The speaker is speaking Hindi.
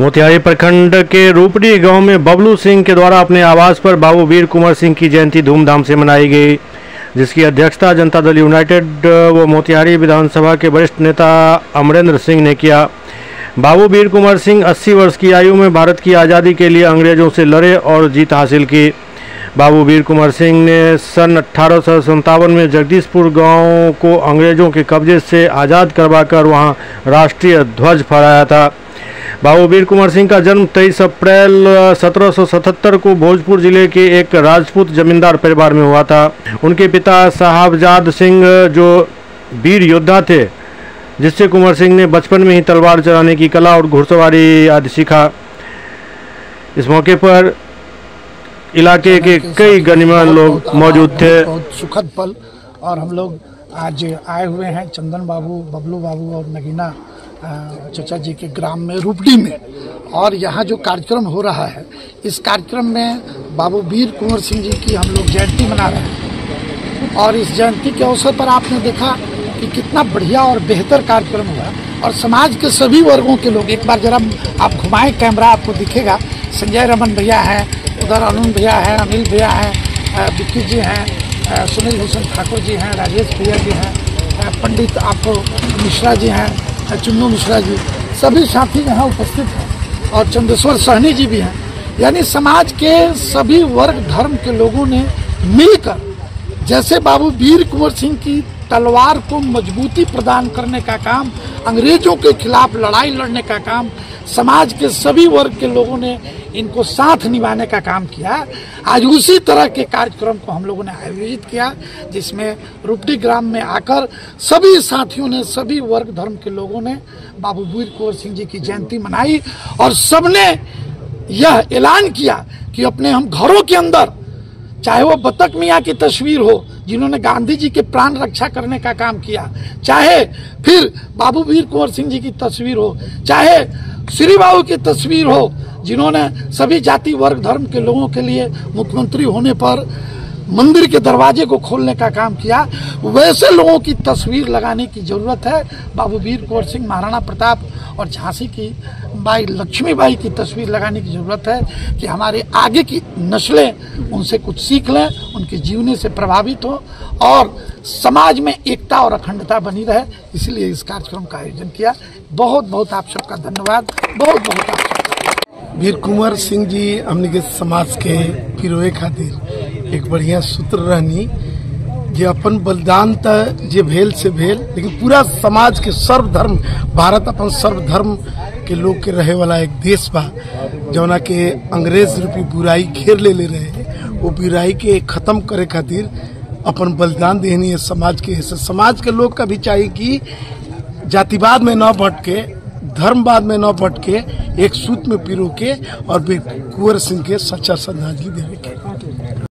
मोतिहारी प्रखंड के रूपडी गांव में बबलू सिंह के द्वारा अपने आवास पर बाबू वीर कुंवर सिंह की जयंती धूमधाम से मनाई गई, जिसकी अध्यक्षता जनता दल यूनाइटेड व मोतिहारी विधानसभा के वरिष्ठ नेता अमरेंद्र सिंह ने किया। बाबू वीर कुंवर सिंह 80 वर्ष की आयु में भारत की आज़ादी के लिए अंग्रेजों से लड़े और जीत हासिल की। बाबू वीर कुंवर सिंह ने सन 1857 में जगदीशपुर गांव को अंग्रेजों के कब्जे से आज़ाद करवाकर वहां राष्ट्रीय ध्वज फहराया था। बाबू वीर कुंवर सिंह का जन्म 23 अप्रैल 1777 को भोजपुर जिले के एक राजपूत जमींदार परिवार में हुआ था। उनके पिता साहबजाद सिंह जो वीर योद्धा थे, जिससे कुंवर सिंह ने बचपन में ही तलवार चलाने की कला और घुड़सवारी आदि सीखा। इस मौके पर इलाके के कई गणमान्य लोग मौजूद थे। बहुत सुखद पल। और हम लोग आज आए हुए हैं चंदन बाबू, बबलू बाबू और नगीना चचा जी के ग्राम में रूपडी में, और यहाँ जो कार्यक्रम हो रहा है, इस कार्यक्रम में बाबू वीर कुंवर सिंह जी की हम लोग जयंती मना रहे हैं। और इस जयंती के अवसर पर आपने देखा कि कितना बढ़िया और बेहतर कार्यक्रम हुआ, और समाज के सभी वर्गों के लोग, एक बार जरा आप घुमाएं कैमरा, आपको दिखेगा संजय रमन भैया हैं, उधर अरुण भैया हैं, अनिल भैया हैं, विक्की जी हैं, सुनील भूषण ठाकुर जी हैं, राजेश भैया जी हैं, पंडित आपको मिश्रा जी हैं, चुन्नू मिश्रा जी, सभी साथी यहाँ उपस्थित हैं, और चंदेश्वर सहनी जी भी हैं। यानी समाज के सभी वर्ग धर्म के लोगों ने मिलकर, जैसे बाबू वीर कुंवर सिंह की तलवार को मजबूती प्रदान करने का काम, अंग्रेजों के खिलाफ लड़ाई लड़ने का काम, समाज के सभी वर्ग के लोगों ने इनको साथ निभाने का काम किया। आज उसी तरह के कार्यक्रम को हम लोगों ने आयोजित किया, जिसमें रूपडी ग्राम में आकर सभी साथियों ने, सभी वर्ग धर्म के लोगों ने बाबू वीर कुंवर सिंह जी की जयंती मनाई, और सबने यह ऐलान किया कि अपने हम घरों के अंदर, चाहे वो बतख मियाँ की तस्वीर हो जिन्होंने गांधी जी के प्राण रक्षा करने का काम किया, चाहे फिर बाबू वीर कुंवर सिंह जी की तस्वीर हो, चाहे श्री बाबू की तस्वीर हो जिन्होंने सभी जाति वर्ग धर्म के लोगों के लिए मुख्यमंत्री होने पर मंदिर के दरवाजे को खोलने का काम किया, वैसे लोगों की तस्वीर लगाने की जरूरत है। बाबू वीर कुंवर सिंह, महाराणा प्रताप और झांसी की बाई लक्ष्मीबाई की तस्वीर लगाने की जरूरत है, कि हमारे आगे की नस्लें उनसे कुछ सीख लें, उनके जीवने से प्रभावित हो, और समाज में एकता और अखंडता बनी रहे। इसलिए इस कार्यक्रम का आयोजन किया। बहुत बहुत आप सबका धन्यवाद। बहुत बहुत आप सबका। वीर कुंवर सिंह जी हमने के समाज के पिरोए खातिर एक बढ़िया सूत्र रहनी, जे अपन बलिदान त जे भेल से भेल, लेकिन पूरा समाज के सर्वधर्म, भारत अपन सर्वधर्म के लोग के रहे वाला एक देश बा, जौना के अंग्रेज रूपी बुराई घेर ले रहे, वो बुराई के खत्म करे खातिर अपन बलिदान देनी है समाज के। समाज के लोग का भी चाहिए कि जातिवाद में न बट के, धर्मवाद में न बट के, एक सूत्र में पिरो के और वीर कुंवर सिंह के सच्चा श्रद्धांजलि देने के।